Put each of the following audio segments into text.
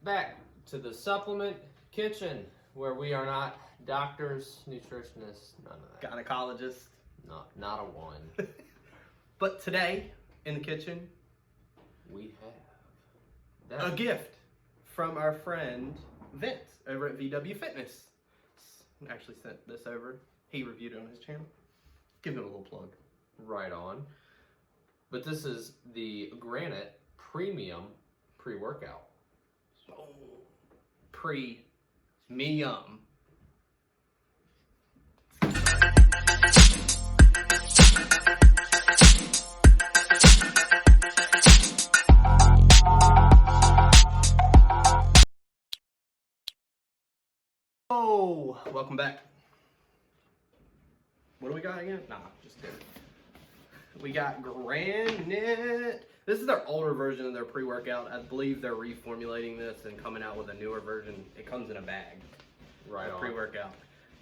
back to the supplement kitchen, where we are not doctors, nutritionists, none of that. Gynecologist. Not a one. But today, in the kitchen, We have a gift from our friend Vince over at VWFITNESS. Actually sent this over. He reviewed it on his channel. Give him a little plug. right on. But this is the Granite Premium pre-workout. Oh, PRE-MIUM. Oh, welcome back. What do we got again? Nah, just kidding. We got Granite. This is their older version of their pre-workout. I believe they're reformulating this and coming out with a newer version. It comes in a bag. Right on. Pre-workout.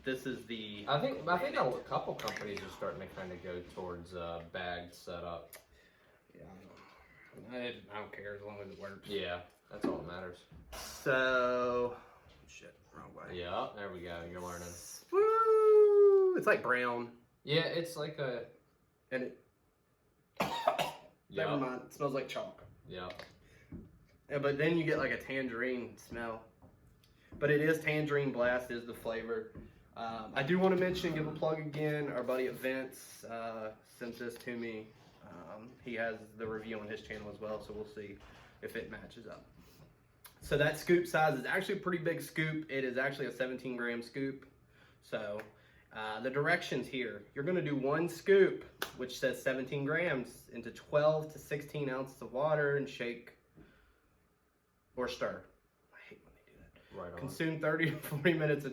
This is the. I think a couple companies are starting to kind of go towards bagged setup. Yeah, I don't care as long as it works. Yeah, that's all that matters. So, shit, wrong way. Yeah, there we go. You're learning. Woo! It's like brown, Yeah, it's like a. and it. Yeah. Never mind. It smells like chalk. Yeah. Yeah, but then you get like a tangerine smell. But it is Tangerine Blast is the flavor. I do want to mention, give a plug again. Our buddy at Vince sent this to me. He has the review on his channel as well, so we'll see if it matches up. So that scoop size is actually a pretty big scoop. It is actually a 17-gram scoop. So the directions here, you're going to do one scoop, which says 17 grams, into 12 to 16 ounces of water and shake or stir. I hate when they do that. Right on. Consume 30 to 40 minutes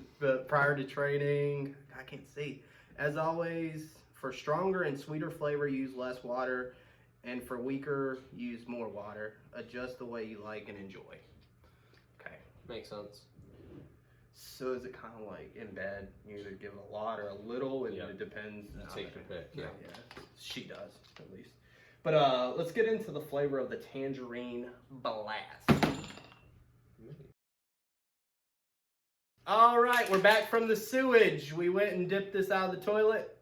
prior to training. I can't see. As always, for stronger and sweeter flavor, use less water. And for weaker, use more water. Adjust the way you like and enjoy. Okay. Makes sense. So is it kind of like in bed? You either give a lot or a little, and it depends. You take your pick. Yeah. She does, at least. But let's get into the flavor of the Tangerine Blast. All right, we're back from the sewage. We went and dipped this out of the toilet.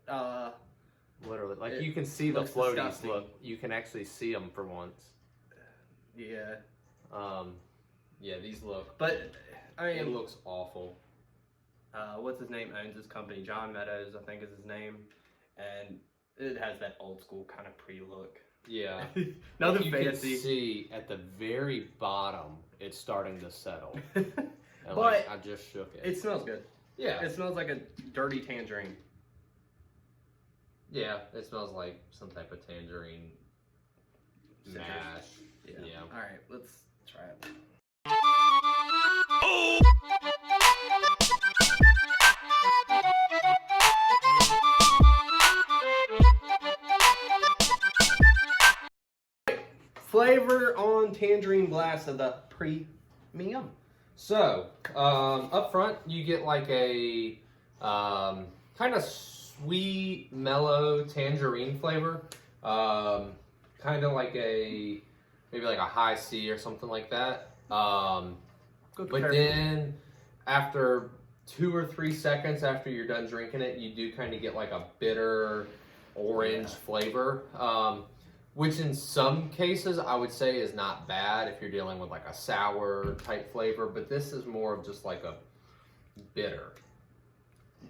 Literally, like you can see the looks floaties. disgusting. Look, you can actually see them for once. Yeah. Yeah, these look. But I mean, It looks awful. what's his name owns this company? John Meadows, I think is his name, and it has that old school kind of pre-look. Yeah. Nothing you fancy. can see at the very bottom, it's starting to settle. And But like, I just shook it. it smells good. Yeah. It smells like a dirty tangerine. Yeah, it smells like some type of tangerine Citrus. mash. Yeah. All right, let's try it. Flavor on Tangerine Blast of the PRE-MIUM. So, up front, you get like a kind of sweet, mellow tangerine flavor. Kind of like maybe like a high C or something like that. But then after 2 or 3 seconds after you're done drinking it, you do kind of get like a bitter orange flavor. Which in some cases I would say is not bad if you're dealing with like a sour type flavor, but this is more of just like a bitter.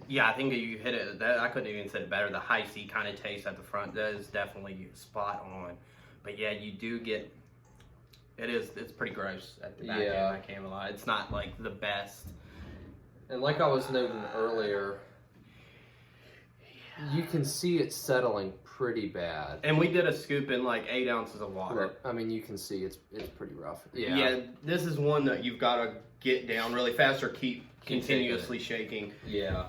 Yeah, I think you hit it. I couldn't even say it better. The high C kind of taste at the front, that is definitely spot on. But yeah, you do get, it's pretty gross at the back end, I can't lie. It's not like the best. And like I was noting earlier, you can see it settling pretty bad. And we did a scoop in like 8 ounces of water. I mean, you can see it's pretty rough. Yeah, this is one that you've got to get down really fast or keep continuously shaking. Yeah.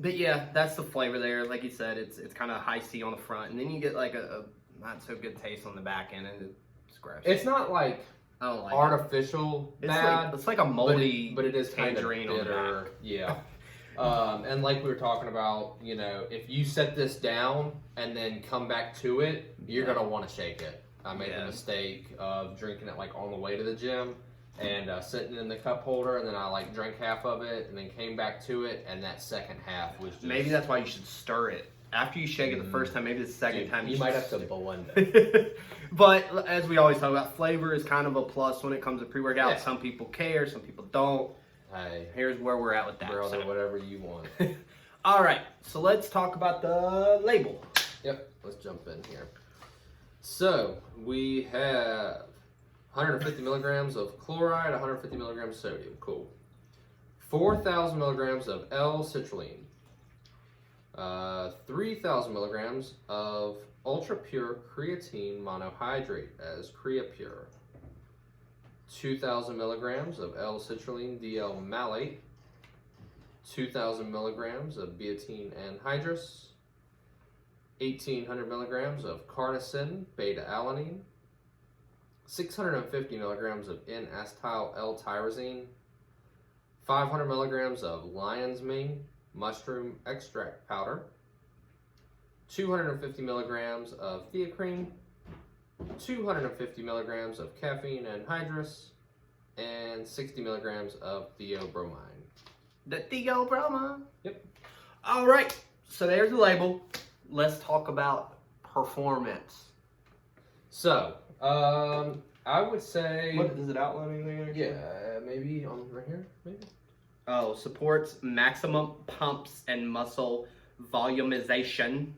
But yeah, that's the flavor there. Like you said, it's kind of high C on the front, and then you get like a not so good taste on the back end, and it's gross. It's not like I don't like artificial bad. It's like a moldy, but it is kind of tangerine on the bitter. back. Yeah. And like we were talking about, you know, if you set this down and then come back to it, you're gonna want to shake it. I made the mistake of drinking it like on the way to the gym, and sitting in the cup holder, and then I like drank half of it, and then came back to it, and that second half was just... Maybe that's why you should stir it. After you shake it the first time, maybe the second time you might have to blend it. But as we always talk about, flavor is kind of a plus when it comes to pre-workout. Yeah. Some people care, some people don't. Hey, Here's where we're at with that. brother, whatever you want. All right, so let's talk about the label. Yep, let's jump in here. So we have 150 milligrams of chloride, 150 milligrams of sodium. Cool. 4,000 milligrams of L-citrulline. 3,000 milligrams of ultra pure creatine monohydrate as CreaPure. 2,000 milligrams of L-citrulline DL malate. 2,000 milligrams of betaine anhydrous. 1,800 milligrams of carnosine beta-alanine. 650 milligrams of N-acetyl L-tyrosine. 500 milligrams of lion's mane mushroom extract powder. 250 milligrams of theacrine. 250 milligrams of caffeine anhydrous. And 60 milligrams of theobromine. The theobromine. Yep. All right, so there's the label. Let's talk about performance. So, I would say... What is it outlining there? Yeah, maybe on right here, maybe? Oh, supports maximum pumps and muscle volumization,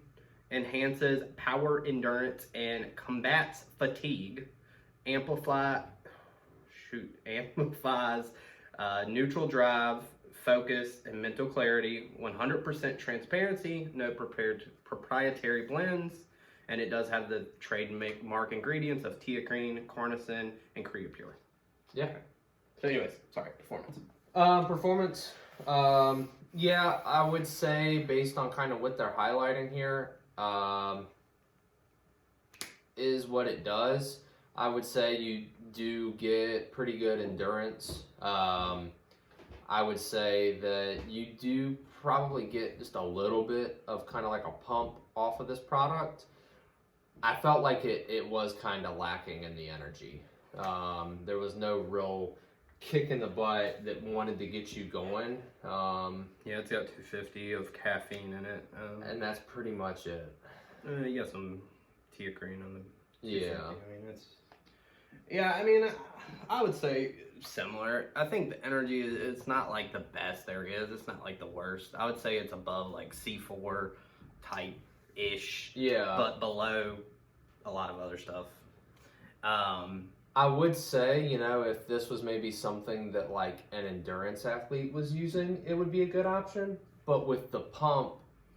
enhances power endurance, and combats fatigue. Amplifies neutral drive, focus, and mental clarity. 100% transparency, no proprietary blends, and it does have the trademark ingredients of theacrine, carnosine, and CreaPure. Yeah. So anyways, sorry, performance. Performance, yeah, I would say based on kind of what they're highlighting here, is what it does. I would say you do get pretty good endurance. I would say that you do probably get just a little bit of kind of like a pump off of this product. I felt like it was kind of lacking in the energy. There was no real kick in the butt that wanted to get you going. Yeah, it's got 250 of caffeine in it. And that's pretty much it. You got some theacrine on the... Yeah. I mean, I would say similar. I think the energy it's not like the best there is. It's not like the worst. I would say it's above like C4 type ish. Yeah. But below a lot of other stuff. I would say, you know, if this was maybe something that like an endurance athlete was using, it would be a good option. But with the pump,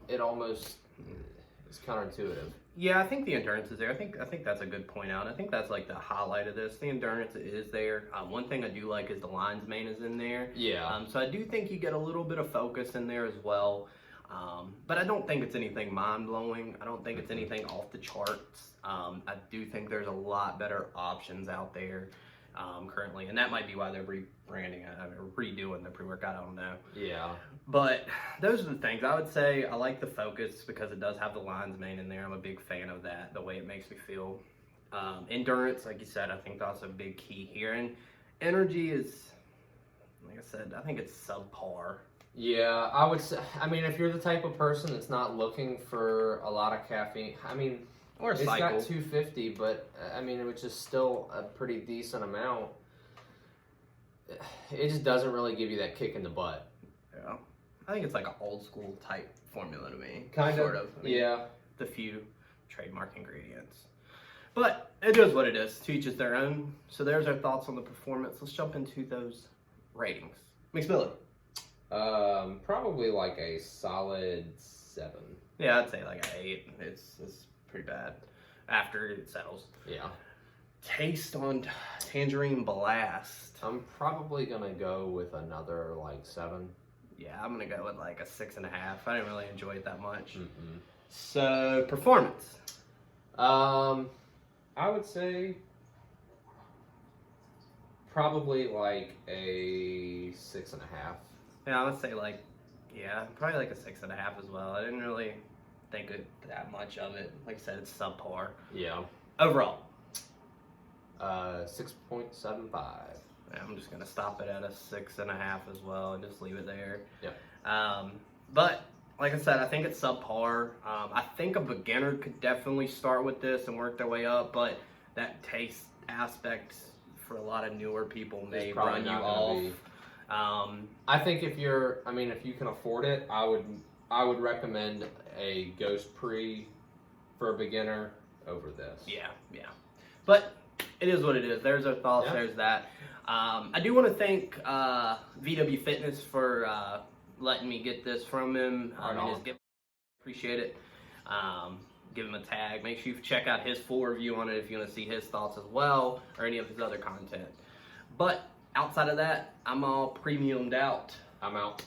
it almost is counterintuitive. Yeah, I think the endurance is there. I think that's a good point out. I think that's like the highlight of this. The endurance is there. One thing I do like is the lion's mane is in there. Yeah. So I do think you get a little bit of focus in there as well. But I don't think it's anything mind-blowing. I don't think it's anything off the charts. I do think there's a lot better options out there currently, and that might be why they're rebranding it, redoing the pre-workout. I don't know. Yeah. But those are the things. I would say I like the focus because it does have the lion's mane in there. I'm a big fan of that, the way it makes me feel. Endurance, like you said, I think that's a big key here. And energy is, like I said, I think it's subpar. Yeah, I would say, I mean, if you're the type of person that's not looking for a lot of caffeine, I mean, Or a it's cycle. got 250, but I mean, which is still a pretty decent amount. It just doesn't really give you that kick in the butt. Yeah. I think it's like an old school type formula to me. Kind sort of. I mean, Yeah. The few trademark ingredients. But it is what it is. To each is their own. So there's our thoughts on the performance. Let's jump into those ratings. McSpilly. Probably like a solid 7. Yeah, I'd say like an 8. It's pretty bad after it settles. Yeah. Taste on Tangerine Blast. I'm probably gonna go with another like 7. Yeah, I'm gonna go with like a 6.5. I didn't really enjoy it that much. Mm-mm. So performance. I would say probably like a 6.5. Yeah, I would say like, yeah, probably like a 6.5 as well. I didn't really think that much of it. Like I said, it's subpar. Yeah. Overall. 6.75. I'm just gonna stop it at a 6.5 as well and just leave it there. Yeah. But like I said, I think it's subpar. I think a beginner could definitely start with this and work their way up, but that taste aspect for a lot of newer people may run you off. I think if you can afford it, I would recommend a Ghost Pre for a beginner over this. Yeah. But it is what it is. There's our thoughts. Yeah. There's that. I do want to thank VWFITNESS for letting me get this from him. Appreciate it. Give him a tag. Make sure you check out his full review on it if you want to see his thoughts as well, or any of his other content. But outside of that, I'm all premiumed out. I'm out.